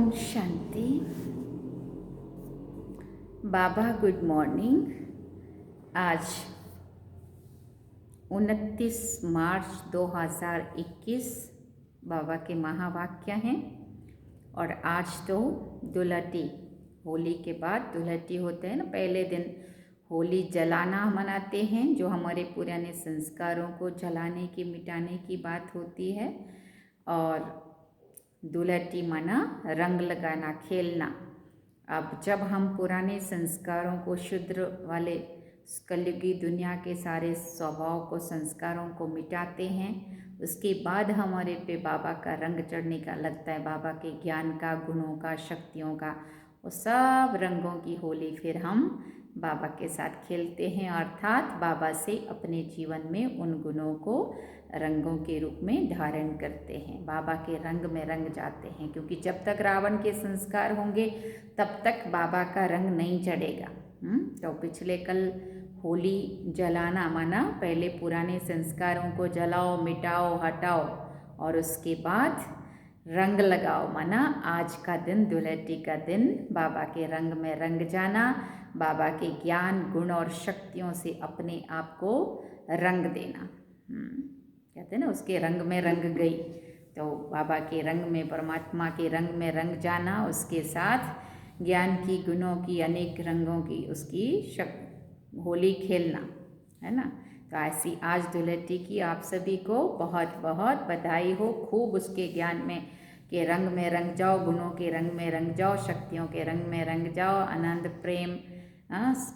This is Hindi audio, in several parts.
ओम शांति। बाबा गुड मॉर्निंग। आज 29 मार्च 2021 बाबा के महावाक्य हैं। और आज तो दुलहटी, होली के बाद दुलहटी होते हैं ना, पहले दिन होली जलाना मनाते हैं, जो हमारे पुराने संस्कारों को जलाने की मिटाने की बात होती है। और दुलहटी माना रंग लगाना, खेलना। अब जब हम पुराने संस्कारों को, शुद्र वाले कलयुगी दुनिया के सारे स्वभाव को, संस्कारों को मिटाते हैं, उसके बाद हमारे पे बाबा का रंग चढ़ने का लगता है, बाबा के ज्ञान का, गुणों का, शक्तियों का, वो सब रंगों की होली फिर हम बाबा के साथ खेलते हैं। अर्थात बाबा से अपने जीवन में उन गुणों को रंगों के रूप में धारण करते हैं, बाबा के रंग में रंग जाते हैं। क्योंकि जब तक रावण के संस्कार होंगे तब तक बाबा का रंग नहीं चढ़ेगा। तो पिछले कल होली जलाना माना पहले पुराने संस्कारों को जलाओ, मिटाओ, हटाओ, और उसके बाद रंग लगाओ माना आज का दिन, दुलहटी का दिन, बाबा के रंग में रंग जाना, बाबा के ज्ञान, गुण और शक्तियों से अपने आप को रंग देना। कहते हैं ना, उसके रंग में रंग गई, तो बाबा के रंग में, परमात्मा के रंग में रंग जाना, उसके साथ ज्ञान की, गुणों की, अनेक रंगों की उसकी होली खेलना, है ना। तो ऐसी आज दुलहटी की आप सभी को बहुत बहुत बधाई हो। खूब उसके ज्ञान के रंग में रंग जाओ, गुणों के रंग में रंग जाओ, शक्तियों के रंग में रंग जाओ। आनंद, प्रेम,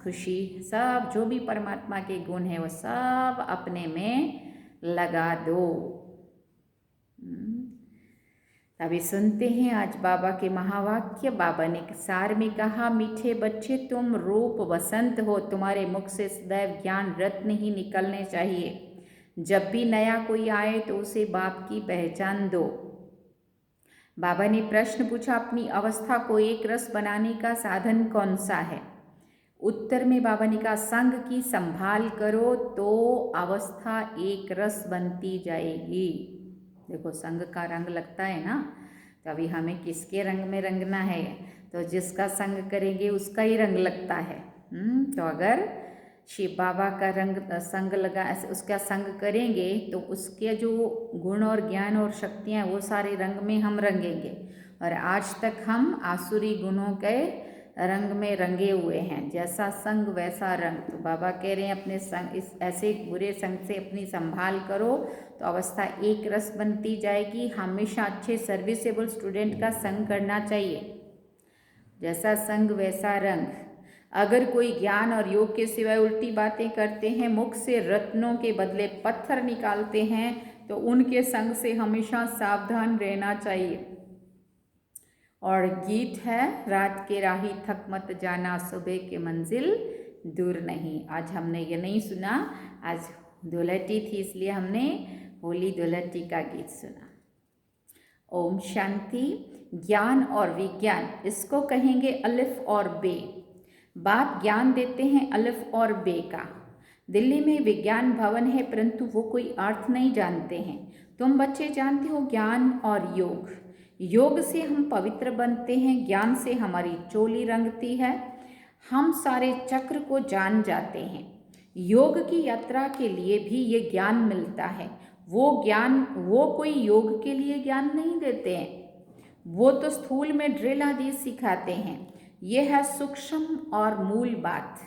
खुशी, सब जो भी परमात्मा के गुण है वो सब अपने में लगा दो। अभी सुनते हैं आज बाबा के महावाक्य। बाबा ने सार में कहा, मीठे बच्चे तुम रूप वसंत हो, तुम्हारे मुख से सदैव ज्ञान रत्न ही निकलने चाहिए। जब भी नया कोई आए तो उसे बाप की पहचान दो। बाबा ने प्रश्न पूछा, अपनी अवस्था को एक रस बनाने का साधन कौन सा है? उत्तर में बाबा ने कहा, संग की संभाल करो तो अवस्था एक रस बनती जाएगी। देखो, संग का रंग लगता है ना, तो अभी हमें किसके रंग में रंगना है? तो जिसका संग करेंगे उसका ही रंग लगता है। तो अगर शिव बाबा का रंग संग लगा, उसका संग करेंगे तो उसके जो गुण और ज्ञान और शक्तियाँ वो सारे रंग में हम रंगेंगे। और आज तक हम आसुरी गुणों के रंग में रंगे हुए हैं, जैसा संग वैसा रंग। तो बाबा कह रहे हैं, अपने संग, इस ऐसे बुरे संग से अपनी संभाल करो तो अवस्था एक रस बनती जाएगी। हमेशा अच्छे सर्विसेबल स्टूडेंट का संग करना चाहिए, जैसा संग वैसा रंग। अगर कोई ज्ञान और योग के सिवाय उल्टी बातें करते हैं, मुख से रत्नों के बदले पत्थर निकालते हैं, तो उनके संग से हमेशा सावधान रहना चाहिए। और गीत है, रात के राही थक मत जाना, सुबह की मंजिल दूर नहीं। आज हमने ये नहीं सुना, आज दुलहटी थी इसलिए हमने होली दुलहटी का गीत सुना। ओम शांति। ज्ञान और विज्ञान, इसको कहेंगे अलिफ और बे। बाप ज्ञान देते हैं अलिफ और बे का। दिल्ली में विज्ञान भवन है, परंतु वो कोई अर्थ नहीं जानते हैं। तुम बच्चे जानते हो ज्ञान और योग। योग से हम पवित्र बनते हैं, ज्ञान से हमारी चोली रंगती है, हम सारे चक्र को जान जाते हैं। योग की यात्रा के लिए भी ये ज्ञान मिलता है। वो कोई योग के लिए ज्ञान नहीं देते हैं, वो तो स्थूल में ड्रिल आदि सिखाते हैं। ये है सूक्ष्म और मूल बात।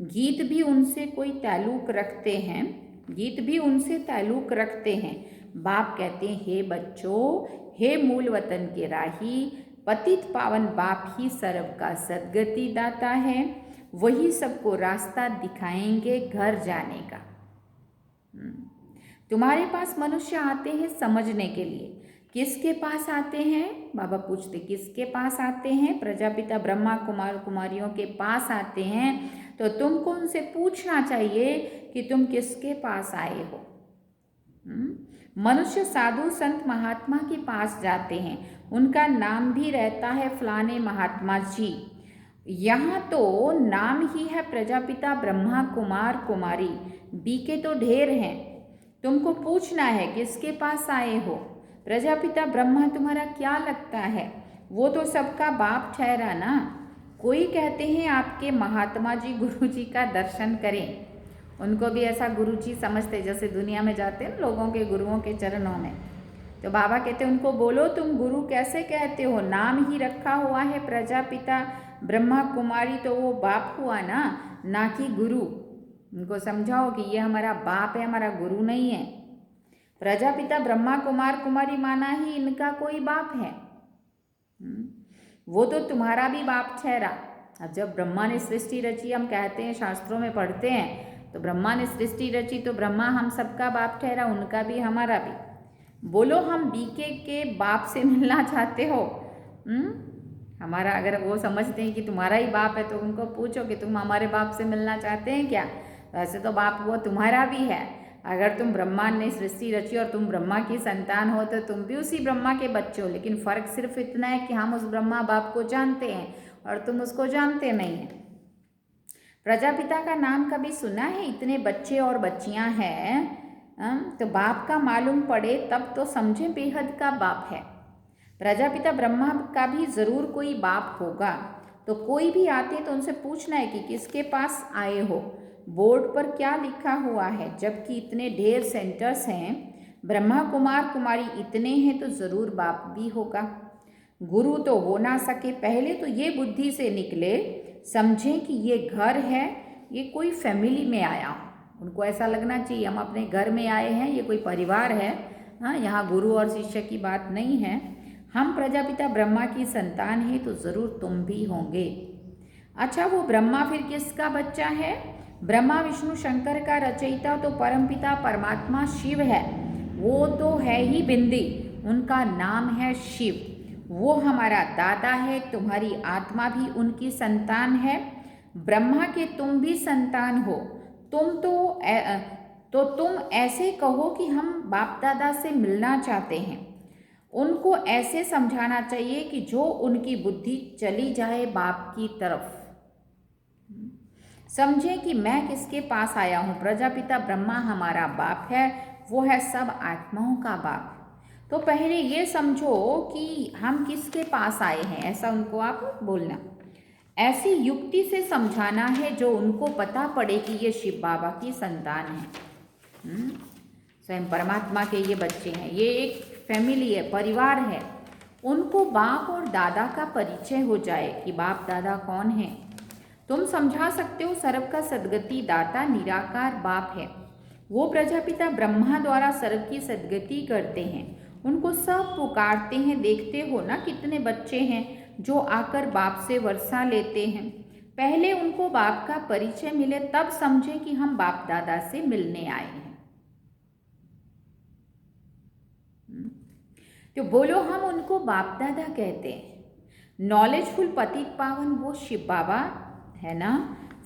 गीत भी उनसे ताल्लुक रखते हैं। बाप कहते हैं, हे बच्चों, हे मूल वतन के राही, पतित पावन बाप ही सर्व का सद्गति दाता है। वही सबको रास्ता दिखाएंगे घर जाने का। तुम्हारे पास मनुष्य आते हैं समझने के लिए। किसके पास आते हैं? बाबा पूछते, किसके पास आते हैं? प्रजापिता ब्रह्मा कुमार कुमारियों के पास आते हैं। तो तुमको उनसे पूछना चाहिए कि तुम किसके पास आए हो। मनुष्य साधु संत महात्मा के पास जाते हैं, उनका नाम भी रहता है फलाने महात्मा जी। यहाँ तो नाम ही है प्रजापिता ब्रह्मा कुमार कुमारी, बीके तो ढेर हैं। तुमको पूछना है किसके पास आए हो। प्रजापिता ब्रह्मा तुम्हारा क्या लगता है? वो तो सबका बाप ठहरा ना। कोई कहते हैं आपके महात्मा जी गुरु जी का दर्शन करें, उनको भी ऐसा गुरु जी समझते, जैसे दुनिया में जाते हैं लोगों के गुरुओं के चरणों में। तो बाबा कहते हैं उनको बोलो तुम गुरु कैसे कहते हो, नाम ही रखा हुआ है प्रजापिता ब्रह्मा कुमारी, तो वो बाप हुआ ना कि गुरु। उनको समझाओ कि ये हमारा बाप है, हमारा गुरु नहीं है। प्रजापिता ब्रह्मा कुमार कुमारी माना ही इनका कोई बाप है। वो तो तुम्हारा भी बाप ठहरा। अब जब ब्रह्मा ने सृष्टि रची, हम कहते हैं शास्त्रों में पढ़ते हैं, तो ब्रह्मा ने सृष्टि रची तो ब्रह्मा हम सबका बाप ठहरा, उनका भी हमारा भी। बोलो हम बीके के बाप से मिलना चाहते हो? हमारा अगर वो समझते हैं कि तुम्हारा ही बाप है तो उनको पूछो कि तुम हमारे बाप से मिलना चाहते हैं क्या? वैसे तो बाप वो तुम्हारा भी है। अगर तुम ब्रह्मा ने सृष्टि रची और तुम ब्रह्मा की संतान हो तो तुम भी उसी ब्रह्मा के बच्चे हो, लेकिन फ़र्क सिर्फ इतना है कि हम उस ब्रह्मा बाप को जानते हैं और तुम उसको जानते नहीं हैं। प्रजापिता का नाम कभी सुना है? इतने बच्चे और बच्चियां हैं, तो बाप का मालूम पड़े तब तो समझे बेहद का बाप है। प्रजापिता ब्रह्मा का भी ज़रूर कोई बाप होगा। तो कोई भी आते तो उनसे पूछना है कि किसके पास आए हो, बोर्ड पर क्या लिखा हुआ है। जबकि इतने ढेर सेंटर्स हैं, ब्रह्मा कुमार कुमारी इतने हैं तो ज़रूर बाप भी होगा। गुरु तो हो ना सके, पहले तो ये बुद्धि से निकले, समझें कि ये घर है, ये कोई फैमिली में आया हूँ। उनको ऐसा लगना चाहिए हम अपने घर में आए हैं, ये कोई परिवार है। हाँ, यहाँ गुरु और शिष्य की बात नहीं है। हम प्रजापिता ब्रह्मा की संतान हैं तो ज़रूर तुम भी होंगे। अच्छा, वो ब्रह्मा फिर किसका बच्चा है? ब्रह्मा विष्णु शंकर का रचयिता तो परमपिता परमात्मा शिव है। वो तो है ही बिंदी, उनका नाम है शिव। वो हमारा दादा है, तुम्हारी आत्मा भी उनकी संतान है। ब्रह्मा के तुम भी संतान हो। तुम ऐसे कहो कि हम बाप दादा से मिलना चाहते हैं। उनको ऐसे समझाना चाहिए कि जो उनकी बुद्धि चली जाए बाप की तरफ। समझें कि मैं किसके पास आया हूँ। प्रजापिता ब्रह्मा हमारा बाप है, वो है सब आत्माओं का बाप। तो पहले ये समझो कि हम किसके पास आए हैं, ऐसा उनको आप बोलना। ऐसी युक्ति से समझाना है जो उनको पता पड़े कि ये शिव बाबा की संतान है, स्वयं परमात्मा के ये बच्चे हैं, ये एक फैमिली है, परिवार है। उनको बाप और दादा का परिचय हो जाए कि बाप दादा कौन है। तुम समझा सकते हो सर्व का सद्गति दाता निराकार बाप है। वो प्रजापिता ब्रह्मा द्वारा सर्व की सद्गति करते हैं, उनको सब पुकारते हैं। देखते हो ना कितने बच्चे हैं जो आकर बाप से वर्षा लेते हैं। पहले उनको बाप का परिचय मिले तब समझे कि हम बाप दादा से मिलने आए हैं। तो बोलो हम उनको बाप दादा कहते हैं। नॉलेजफुल पतित पावन वो शिव बाबा है ना।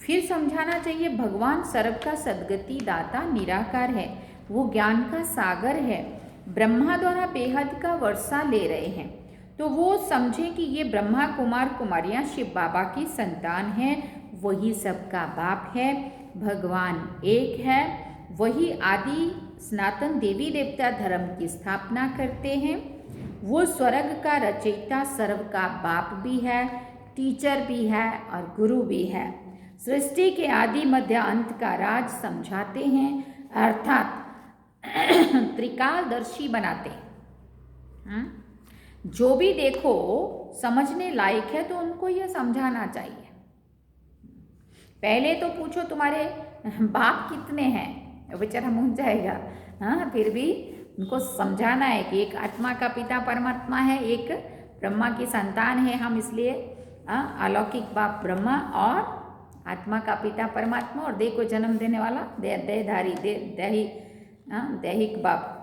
फिर समझाना चाहिए भगवान सर्व का सद्गति दाता निराकार है, वो ज्ञान का सागर है। ब्रह्मा द्वारा बेहद का वर्षा ले रहे हैं, तो वो समझें कि ये ब्रह्मा कुमार कुमारियाँ शिव बाबा की संतान हैं। वही सबका बाप है, भगवान एक है। वही आदि सनातन देवी देवता धर्म की स्थापना करते हैं। वो स्वर्ग का रचयिता सर्व का बाप भी है, टीचर भी है और गुरु भी है। सृष्टि के आदि मध्य अंत का राज समझाते हैं, अर्थात त्रिकालदर्शी बनाते हैं। जो भी देखो समझने लायक है तो उनको यह समझाना चाहिए। पहले तो पूछो तुम्हारे बाप कितने हैं, बेचारा मुझ जाएगा। हाँ, फिर भी उनको समझाना है कि एक आत्मा का पिता परमात्मा है, एक ब्रह्मा की संतान है हम, इसलिए अलौकिक बाप ब्रह्मा और आत्मा का पिता परमात्मा और देह को जन्म देने वाला देहधारी दैहिक बाप,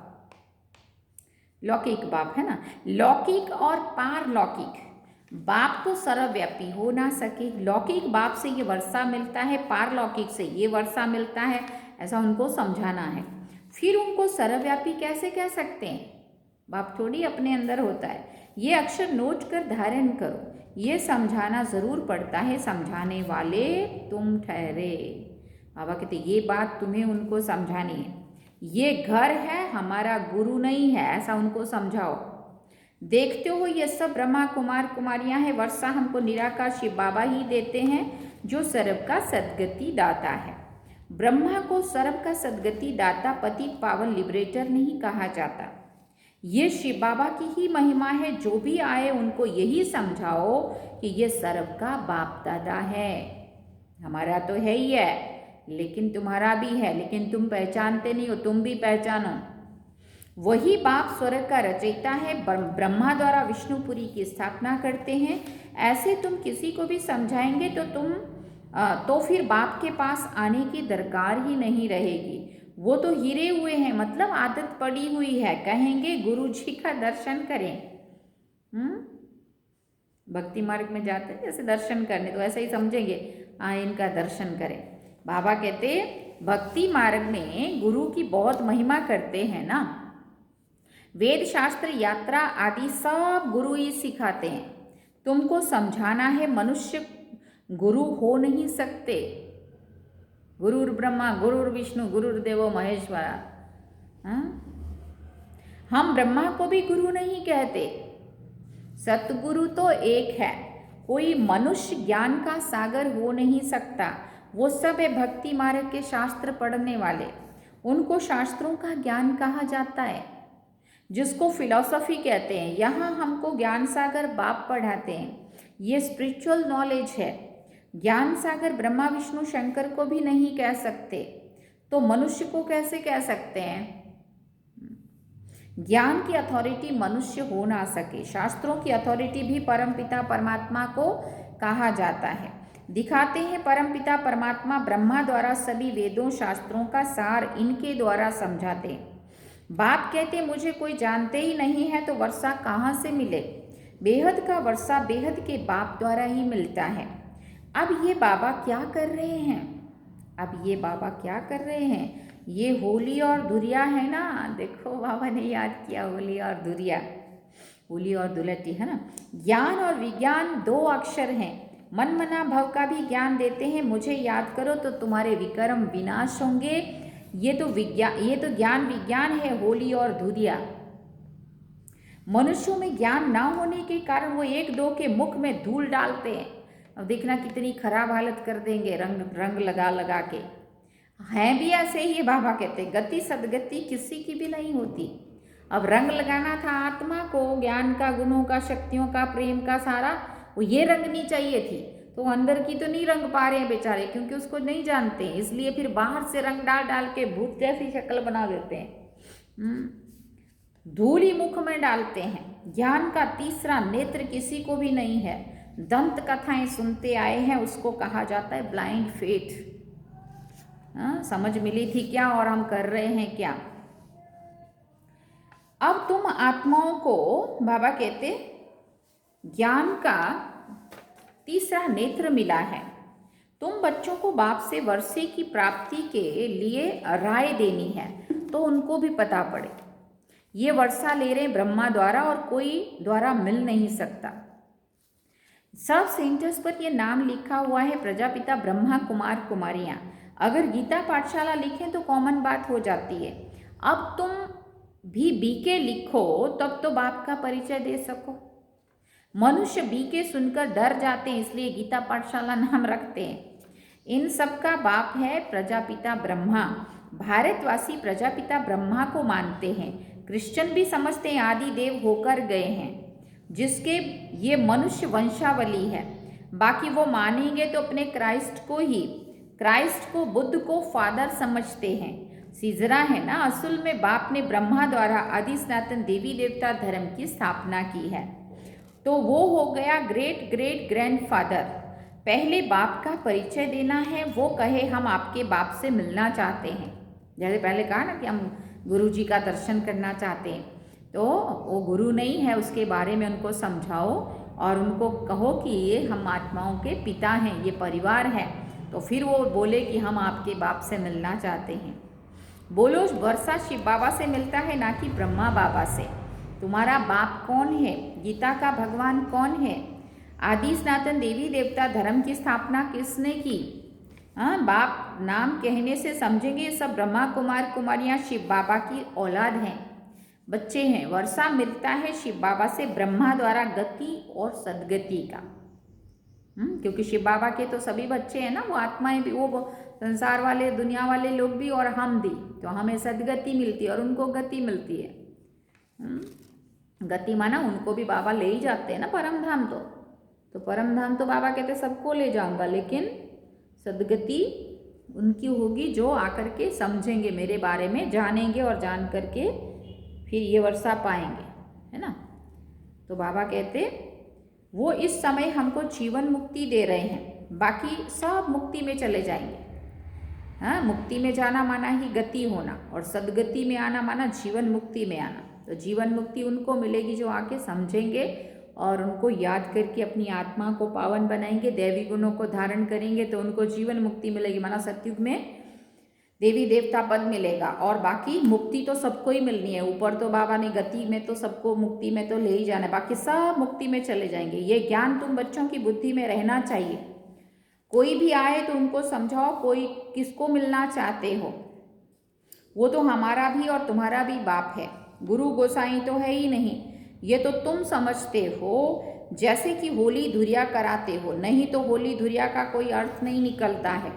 लौकिक बाप है ना। लौकिक और पारलौकिक बाप तो सर्वव्यापी हो ना सके। लौकिक बाप से ये वर्षा मिलता है, पारलौकिक से ये वर्षा मिलता है, ऐसा उनको समझाना है। फिर उनको सर्वव्यापी कैसे कह सकते हैं, बाप थोड़ी अपने अंदर होता है। ये अक्षर नोट कर धारण करो, ये समझाना ज़रूर पड़ता है। समझाने वाले तुम ठहरे। बाबा कहते ये बात तुम्हें उनको समझानी है। ये घर है, हमारा गुरु नहीं है, ऐसा उनको समझाओ। देखते हो ये सब ब्रह्मा कुमार कुमारियां हैं, वर्षा हमको निराकार शिव बाबा ही देते हैं जो सर्व का सद्गति दाता है। ब्रह्मा को सर्व का सद्गति दाता पतित पावन लिबरेटर नहीं कहा जाता। ये शिव बाबा की ही महिमा है। जो भी आए उनको यही समझाओ कि ये सर्व का बाप दादा है। हमारा तो है ही है, लेकिन तुम्हारा भी है, लेकिन तुम पहचानते नहीं हो। तुम भी पहचानो। वही बाप स्वर्ग का रचयिता है। ब्रह्मा द्वारा विष्णुपुरी की स्थापना करते हैं। ऐसे तुम किसी को भी समझाएंगे तो फिर बाप के पास आने की दरकार ही नहीं रहेगी। वो तो हिरे हुए हैं, मतलब आदत पड़ी हुई है। कहेंगे गुरु जी का दर्शन करें। भक्ति मार्ग में जाते हैं जैसे दर्शन करने, तो ऐसा ही समझेंगे, इनका दर्शन करें। बाबा कहते भक्ति मार्ग में गुरु की बहुत महिमा करते हैं ना। वेद शास्त्र यात्रा आदि सब गुरु ही सिखाते हैं। तुमको समझाना है मनुष्य गुरु हो नहीं सकते। गुरुर ब्रह्मा गुरुर विष्णु गुरुर्देवो महेश्वरा। हम ब्रह्मा को भी गुरु नहीं कहते। सतगुरु तो एक है। कोई मनुष्य ज्ञान का सागर हो नहीं सकता। वो सब है भक्ति मार्ग के शास्त्र पढ़ने वाले। उनको शास्त्रों का ज्ञान कहा जाता है, जिसको फिलॉसफी कहते हैं। यहाँ हमको ज्ञान सागर बाप पढ़ाते हैं। ये स्पिरिचुअल नॉलेज है। ज्ञान सागर ब्रह्मा विष्णु शंकर को भी नहीं कह सकते, तो मनुष्य को कैसे कह सकते हैं? ज्ञान की अथॉरिटी मनुष्य हो ना सके। शास्त्रों की अथॉरिटी भी परमपिता परमात्मा को कहा जाता है। दिखाते हैं परमपिता परमात्मा ब्रह्मा द्वारा सभी वेदों शास्त्रों का सार इनके द्वारा समझाते हैं। बाप कहते मुझे कोई जानते ही नहीं है, तो वर्षा कहाँ से मिले? बेहद का वर्षा बेहद के बाप द्वारा ही मिलता है। अब ये बाबा क्या कर रहे हैं? ये होली और धुरिया है ना। देखो बाबा ने याद किया, होली और धुरिया, होली और दुलटी है ना। ज्ञान और विज्ञान दो अक्षर हैं। मन मना भव का भी ज्ञान देते हैं। मुझे याद करो तो तुम्हारे विक्रम विनाश होंगे। ये तो ज्ञान विज्ञान है, होली और धुरिया। मनुष्यों में ज्ञान ना होने के कारण वो एक दो के मुख में धूल डालते हैं। अब देखना कितनी खराब हालत कर देंगे रंग लगा लगा के। हैं भी ऐसे ही। बाबा कहते गति सदगति किसी की भी नहीं होती। अब रंग लगाना था आत्मा को, ज्ञान का, गुणों का, शक्तियों का, प्रेम का, सारा वो ये रंगनी चाहिए थी। तो अंदर की तो नहीं रंग पा रहे हैं बेचारे, क्योंकि उसको नहीं जानते हैं। इसलिए फिर बाहर से रंग डाल के भूत जैसी शक्ल बना देते हैं। धूली मुख में डालते हैं। ज्ञान का तीसरा नेत्र किसी को भी नहीं है। दंत कथाएं सुनते आए हैं, उसको कहा जाता है ब्लाइंड फेथ। समझ मिली थी क्या और हम कर रहे हैं क्या? अब तुम आत्माओं को बाबा कहते ज्ञान का तीसरा नेत्र मिला है। तुम बच्चों को बाप से वर्षे की प्राप्ति के लिए राय देनी है, तो उनको भी पता पड़े। ये वर्षा ले रहे ब्रह्मा द्वारा और कोई द्वारा मिल नहीं सकता। सब सेंटर्स पर यह नाम लिखा हुआ है प्रजापिता ब्रह्मा कुमार कुमारियां। अगर गीता पाठशाला लिखें तो कॉमन बात हो जाती है। अब तुम भी बीके लिखो तब तो बाप का परिचय दे सको। मनुष्य बीके सुनकर डर जाते हैं, इसलिए गीता पाठशाला नाम रखते हैं। इन सब का बाप है प्रजापिता ब्रह्मा। भारतवासी प्रजापिता ब्रह्मा को मानते हैं। क्रिश्चियन भी समझते हैं आदि देव होकर गए हैं, जिसके ये मनुष्य वंशावली है। बाकी वो मानेंगे तो अपने क्राइस्ट को बुद्ध को फादर समझते हैं। सीजरा है ना, असल में बाप ने ब्रह्मा द्वारा आदि सनातन देवी देवता धर्म की स्थापना की है, तो वो हो गया ग्रेट ग्रेट ग्रैंडफादर। पहले बाप का परिचय देना है। वो कहे हम आपके बाप से मिलना चाहते हैं, जैसे पहले कहा ना कि हम गुरु जी का दर्शन करना चाहते हैं, तो वो गुरु नहीं है, उसके बारे में उनको समझाओ और उनको कहो कि ये हम आत्माओं के पिता हैं, ये परिवार है। तो फिर वो बोले कि हम आपके बाप से मिलना चाहते हैं। बोलो वर्षा शिव बाबा से मिलता है, ना कि ब्रह्मा बाबा से। तुम्हारा बाप कौन है? गीता का भगवान कौन है? आदि सनातन देवी देवता धर्म की स्थापना किसने की? बाप नाम कहने से समझेंगे सब ब्रह्मा कुमार कुमारियाँ शिव बाबा की औलाद हैं। बच्चे हैं, वर्षा मिलता है शिव बाबा से ब्रह्मा द्वारा गति और सदगति का। क्योंकि शिव बाबा के तो सभी बच्चे हैं ना, वो आत्माएं भी, वो संसार वाले, दुनिया वाले लोग भी और हम भी, तो हमें सदगति मिलती है और उनको गति मिलती है। गति माना उनको भी बाबा ले ही जाते हैं ना परम धाम। तो परम धाम तो बाबा कहते सबको ले जाऊंगा, लेकिन सदगति उनकी होगी जो आकर के समझेंगे मेरे बारे में, जानेंगे और जान करके फिर ये वर्षा पाएंगे, है ना। तो बाबा कहते वो इस समय हमको जीवन मुक्ति दे रहे हैं, बाकी सब मुक्ति में चले जाएंगे। हाँ, मुक्ति में जाना माना ही गति होना, और सदगति में आना माना जीवन मुक्ति में आना। तो जीवन मुक्ति उनको मिलेगी जो आके समझेंगे और उनको याद करके अपनी आत्मा को पावन बनाएंगे, दैवी गुणों को धारण करेंगे, तो उनको जीवन मुक्ति मिलेगी। माना सतयुग में देवी देवता पद मिलेगा, और बाकी मुक्ति तो सबको ही मिलनी है। ऊपर तो बाबा ने गति में तो सबको मुक्ति में तो ले ही जाना है, बाकी सब मुक्ति में चले जाएंगे। ये ज्ञान तुम बच्चों की बुद्धि में रहना चाहिए। कोई भी आए तो उनको समझाओ, कोई किसको मिलना चाहते हो, वो तो हमारा भी और तुम्हारा भी बाप है, गुरु गोसाई तो है ही नहीं। ये तो तुम समझते हो जैसे कि होली धुरिया कराते हो, नहीं तो होली धुरिया का कोई अर्थ नहीं निकलता है।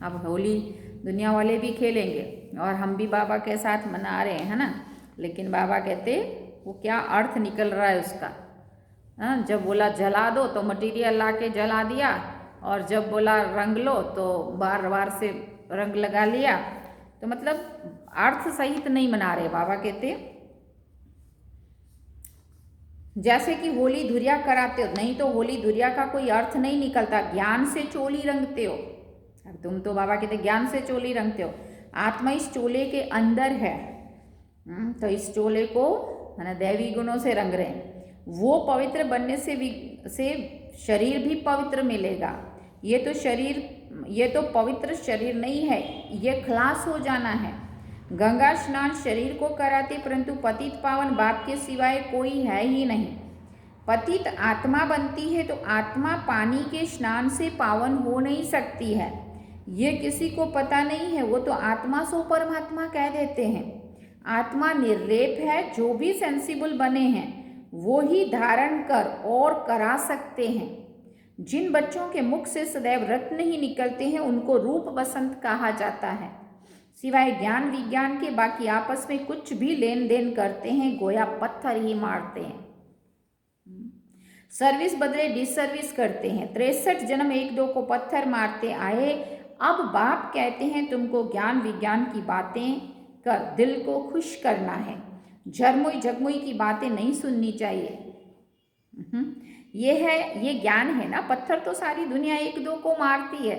अब होली दुनिया वाले भी खेलेंगे और हम भी बाबा के साथ मना रहे हैं ना, लेकिन बाबा कहते वो क्या अर्थ निकल रहा है उसका। जब बोला जला दो तो मटेरियल ला के जला दिया, और जब बोला रंग लो तो बार बार से रंग लगा लिया। तो मतलब अर्थ सहित नहीं मना रहे। बाबा कहते जैसे कि होली धुरिया कराते हो, नहीं तो होली धुरिया का कोई अर्थ नहीं निकलता। ज्ञान से चोली रंगते हो, अब तुम तो बाबा कहते ज्ञान से चोली रंगते हो, आत्मा इस चोले के अंदर है। तो इस चोले को है ना दैवी गुणों से रंग रहे हैं। वो पवित्र बनने से शरीर भी पवित्र मिलेगा। ये तो पवित्र शरीर नहीं है, ये खलास हो जाना है। गंगा स्नान शरीर को कराते, परंतु पतित पावन बाप के सिवाय कोई है ही नहीं। पतित आत्मा बनती है तो आत्मा पानी के स्नान से पावन हो नहीं सकती है, ये किसी को पता नहीं है। वो तो आत्मा सो परमात्मा कह देते हैं। आत्मा निर्लेप है, जो भी सेंसिबल बने हैं वो ही धारण कर और करा सकते हैं। जिन बच्चों के मुख से सदैव रत्न ही निकलते हैं उनको रूप बसंत कहा जाता है। सिवाय ज्ञान विज्ञान के बाकी आपस में कुछ भी लेन देन करते हैं, गोया पत्थर ही मारते हैं। सर्विस बदले डिसर्विस करते हैं। 63 जन्म एक दो को पत्थर मारते आए। अब बाप कहते हैं तुमको ज्ञान विज्ञान की बातें कर दिल को खुश करना है, झरमुई झगमुई की बातें नहीं सुननी चाहिए। ये ज्ञान है ना। पत्थर तो सारी दुनिया एक दो को मारती है।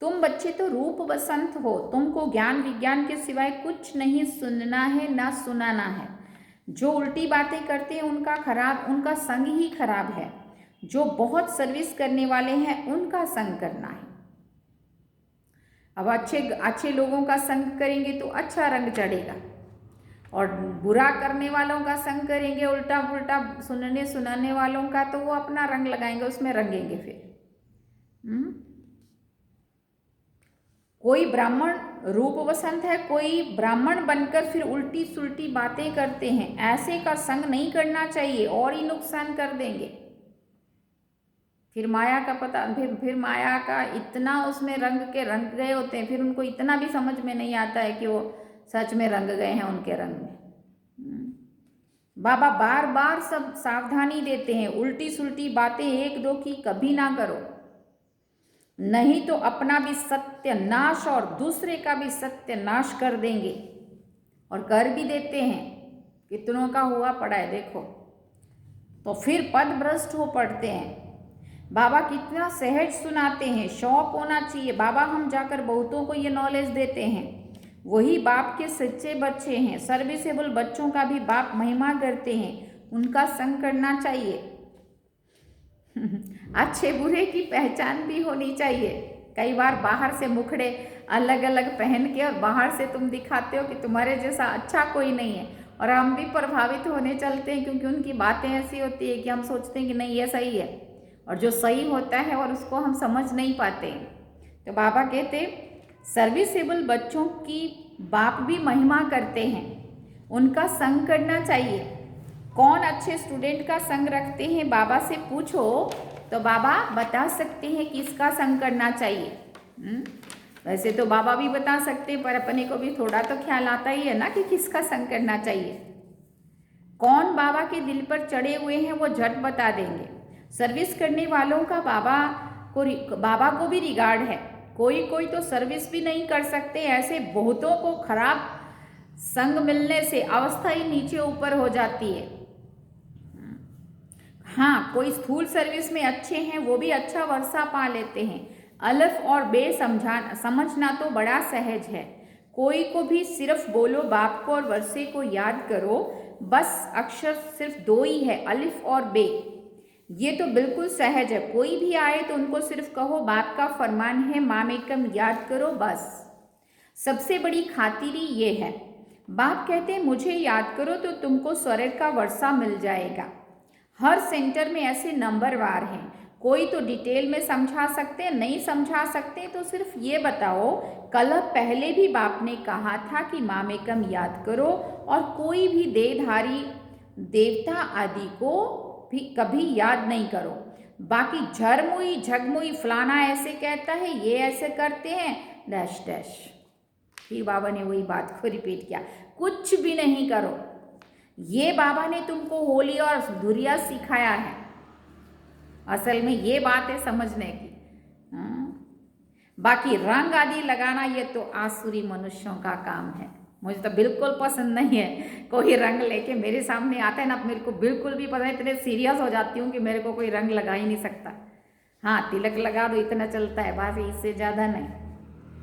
तुम बच्चे तो रूप बसंत हो, तुमको ज्ञान विज्ञान के सिवाय कुछ नहीं सुनना है ना सुनाना है। जो उल्टी बातें करते हैं उनका संग ही खराब है। जो बहुत सर्विस करने वाले हैं उनका संग करना है। अब अच्छे लोगों का संग करेंगे तो अच्छा रंग चढ़ेगा, और बुरा करने वालों का संग करेंगे, उल्टा पुल्टा सुनाने वालों का, तो वो अपना रंग लगाएंगे, उसमें रंगेंगे फिर। कोई ब्राह्मण रूप वसंत है, कोई ब्राह्मण बनकर फिर उल्टी सुल्टी बातें करते हैं। ऐसे का संग नहीं करना चाहिए, और ही नुकसान कर देंगे। फिर माया का पता, फिर माया का इतना उसमें रंग गए होते हैं, फिर उनको इतना भी समझ में नहीं आता है कि वो सच में रंग गए हैं उनके रंग में। बाबा बार बार सब सावधानी देते हैं, उल्टी सुल्टी बातें एक दो की कभी ना करो, नहीं तो अपना भी सत्यानाश और दूसरे का भी सत्यानाश कर देंगे। और कर भी देते हैं, कितनों का हुआ पड़ा है देखो। तो फिर पद भ्रष्ट हो पड़ते हैं। बाबा कितना सहज सुनाते हैं, शौक होना चाहिए। बाबा हम जाकर बहुतों को ये नॉलेज देते हैं, वही बाप के सच्चे बच्चे हैं। सर्विसेबल बच्चों का भी बाप महिमा करते हैं, उनका संग करना चाहिए। अच्छे बुरे की पहचान भी होनी चाहिए। कई बार बाहर से मुखड़े अलग अलग पहन के और बाहर से तुम दिखाते हो कि तुम्हारे जैसा अच्छा कोई नहीं है, और हम भी प्रभावित होने चलते हैं, क्योंकि उनकी बातें ऐसी होती है कि हम सोचते हैं कि नहीं ये सही है, और जो सही होता है और उसको हम समझ नहीं पाते। तो बाबा कहते सर्विसेबल बच्चों की बाप भी महिमा करते हैं, उनका संग करना चाहिए। कौन अच्छे स्टूडेंट का संग रखते हैं बाबा से पूछो तो बाबा बता सकते हैं किसका संग करना चाहिए। वैसे तो बाबा भी बता सकते हैं, पर अपने को भी थोड़ा तो ख्याल आता ही है ना कि किसका संग करना चाहिए। कौन बाबा के दिल पर चढ़े हुए हैं वो झट बता देंगे। सर्विस करने वालों का बाबा को भी रिगार्ड है। कोई कोई तो सर्विस भी नहीं कर सकते, ऐसे बहुतों को खराब संग मिलने से अवस्था ही नीचे ऊपर हो जाती है। हाँ, कोई स्थूल सर्विस में अच्छे हैं, वो भी अच्छा वर्षा पा लेते हैं। अलफ और बे समझना तो बड़ा सहज है। कोई को भी सिर्फ बोलो बाप को और वर्षे को याद करो, बस अक्षर सिर्फ दो ही है, अलिफ और बे। ये तो बिल्कुल सहज है। कोई भी आए तो उनको सिर्फ कहो बाप का फरमान है, माम एकम याद करो, बस। सबसे बड़ी खातिरी ये है। बाप कहते हैं मुझे याद करो तो तुमको स्वर्ग का वर्षा मिल जाएगा। हर सेंटर में ऐसे नंबरवार हैं। कोई तो डिटेल में समझा सकते हैं, नहीं समझा सकते तो सिर्फ ये बताओ कल पहले भी बाप ने कहा था कि माम एकम याद करो, और कोई भी देहधारी देवता आदि को भी कभी याद नहीं करो। बाकी झरमुई झगमुई फलाना ऐसे कहता है, ये ऐसे करते हैं, डैश डैश। फिर बाबा ने वही बात को रिपीट किया, कुछ भी नहीं करो। ये बाबा ने तुमको होली और धुरिया सिखाया है। असल में ये बात है समझने की। बाकी रंग आदि लगाना ये तो आसुरी मनुष्यों का काम है। मुझे तो बिल्कुल पसंद नहीं है कोई रंग लेके मेरे सामने आता है ना, मेरे को बिल्कुल भी पता है, इतने सीरियस हो जाती हूँ कि मेरे को कोई रंग लगा ही नहीं सकता। हाँ, तिलक लगा दो, इतना चलता है, बस इससे ज़्यादा नहीं।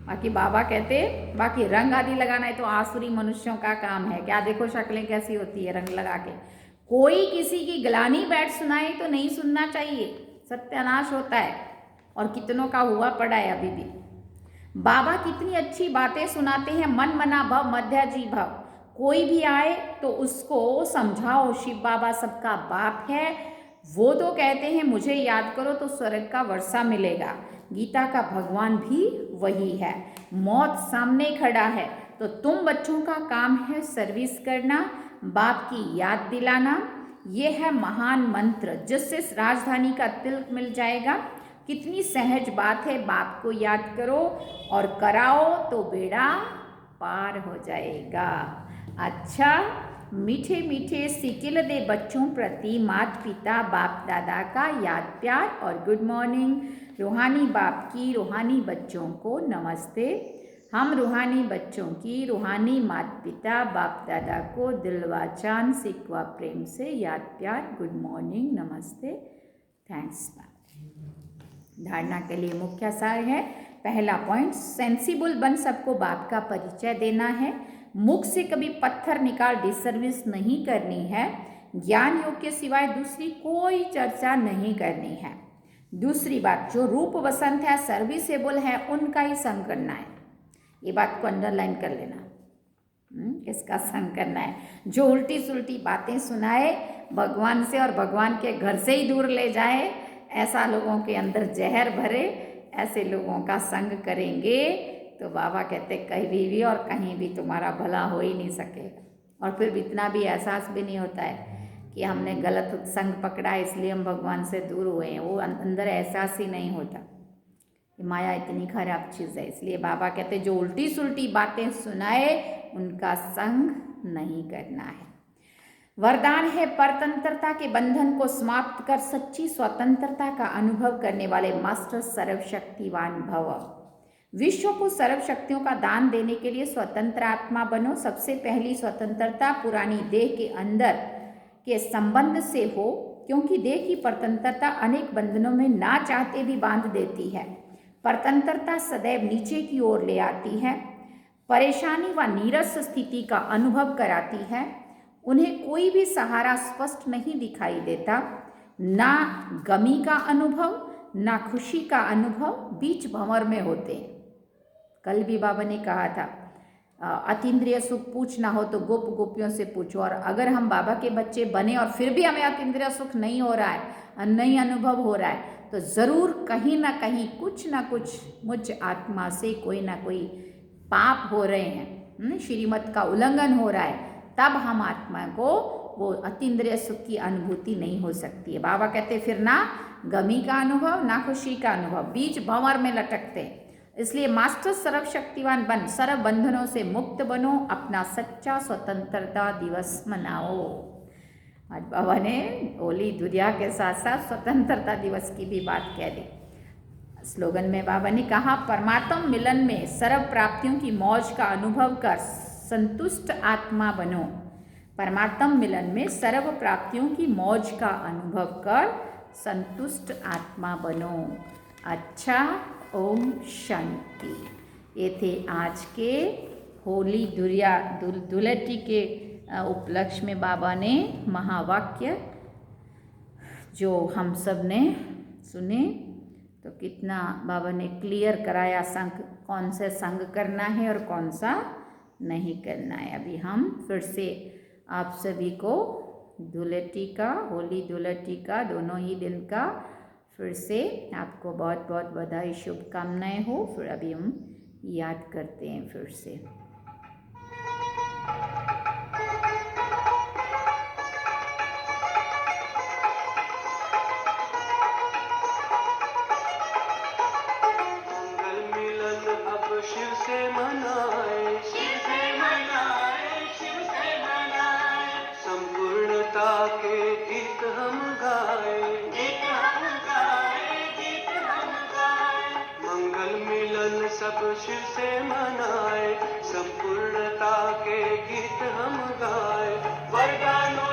बाकी बाबा कहते बाकी रंग आदि लगाना है तो आसुरी मनुष्यों का काम है। क्या देखो शक्लें कैसी होती है रंग लगा के। कोई किसी की गलानी बैठ सुनाए तो नहीं सुनना चाहिए, सत्यानाश होता है, और कितनों का हुआ पड़ा है अभी भी। बाबा कितनी अच्छी बातें सुनाते हैं, मन मना भव मध्याजी भव। कोई भी आए तो उसको समझाओ शिव बाबा सबका बाप है। वो तो कहते हैं मुझे याद करो तो स्वर्ग का वर्षा मिलेगा। गीता का भगवान भी वही है। मौत सामने खड़ा है तो तुम बच्चों का काम है सर्विस करना, बाप की याद दिलाना। ये है महान मंत्र जिससे राजधानी का तिलक मिल जाएगा। कितनी सहज बात है, बाप को याद करो और कराओ तो बेड़ा पार हो जाएगा। अच्छा, मीठे मीठे सिकिल दे बच्चों प्रति माता पिता बाप दादा का याद प्यार और गुड मॉर्निंग। रूहानी बाप की रूहानी बच्चों को नमस्ते। हम रूहानी बच्चों की रूहानी माता पिता बाप दादा को दिलवाचान सिकवा प्रेम से याद प्यार, गुड मॉर्निंग, नमस्ते, थैंक्स। धारणा के लिए मुख्य सार है, पहला पॉइंट, सेंसिबल बन सबको बाप का परिचय देना है। मुख से कभी पत्थर निकाल डिसर्विस नहीं करनी है। ज्ञान योग के सिवाय दूसरी कोई चर्चा नहीं करनी है। दूसरी बात, जो रूप वसंत है, सर्विसेबल है, उनका ही संग करना है। ये बात को अंडरलाइन कर लेना, किसका संग करना है। जो उल्टी सुल्टी बातें सुनाए भगवान से और भगवान के घर से ही दूर ले जाए, ऐसा लोगों के अंदर जहर भरे, ऐसे लोगों का संग करेंगे तो बाबा कहते कहीं भी और कहीं भी तुम्हारा भला हो ही नहीं सकेगा। और फिर भी इतना भी एहसास भी नहीं होता है कि हमने गलत संग पकड़ा है इसलिए हम भगवान से दूर हुए हैं। वो अंदर एहसास ही नहीं होता कि माया इतनी खराब चीज़ है। इसलिए बाबा कहते जो उल्टी सुल्टी बातें सुनाए उनका संग नहीं करना है। वरदान है, परतंत्रता के बंधन को समाप्त कर सच्ची स्वतंत्रता का अनुभव करने वाले मास्टर सर्वशक्तिवान भव। विश्व को सर्व शक्तियों का दान देने के लिए स्वतंत्र आत्मा बनो। सबसे पहली स्वतंत्रता पुरानी देह के अंदर के संबंध से हो, क्योंकि देह की परतंत्रता अनेक बंधनों में ना चाहते भी बांध देती है। परतंत्रता सदैव नीचे की ओर ले आती है, परेशानी व नीरस स्थिति का अनुभव कराती है। उन्हें कोई भी सहारा स्पष्ट नहीं दिखाई देता, ना गमी का अनुभव ना खुशी का अनुभव बीच भंवर में होते हैं। कल भी बाबा ने कहा था, अतीन्द्रिय सुख पूछना हो तो गोप गोपियों से पूछो। और अगर हम बाबा के बच्चे बने और फिर भी हमें अतीन्द्रिय सुख नहीं हो रहा है, नहीं अनुभव हो रहा है, तो ज़रूर कहीं ना कहीं कुछ ना कुछ मुझ आत्मा से कोई ना कोई पाप हो रहे हैं। श्रीमत का उल्लंघन हो रहा है, तब हम आत्मा को वो अतीन्द्रिय सुख की अनुभूति नहीं हो सकती है। बाबा कहते फिर ना गमी का अनुभव ना खुशी का अनुभव, बीच भंवर में लटकते। इसलिए मास्टर सर्वशक्तिवान बन, सर्व बंधनों से मुक्त बनो, अपना सच्चा स्वतंत्रता दिवस मनाओ। आज बाबा ने होली दुनिया के साथ साथ स्वतंत्रता दिवस की भी बात कह दी। स्लोगन में बाबा ने कहा, परमात्मा मिलन में सर्व प्राप्तियों की मौज का अनुभव कर संतुष्ट आत्मा बनो। परमात्मा मिलन में सर्व प्राप्तियों की मौज का अनुभव कर संतुष्ट आत्मा बनो। अच्छा, ओम शांति। ये थे आज के होली धुलेटी के उपलक्ष्य में बाबा ने महावाक्य जो हम सब ने सुने। तो कितना बाबा ने क्लियर कराया संग, कौन से संग करना है और कौन सा नहीं करना है। अभी हम फिर से आप सभी को धुलेटी का, होली धुलेटी का, दोनों ही दिन का फिर से आपको बहुत बहुत बधाई, शुभकामनाएं हो। फिर अभी हम याद करते हैं फिर से। शिव से मनाए, शिव से मनाए, शिव से मनाए, संपूर्णता के गीत हम गाए, गीत हम गाए, गीत हम गाए। मंगल मिलन सब शिव से मनाए, संपूर्णता के गीत हम गाए। वरदानों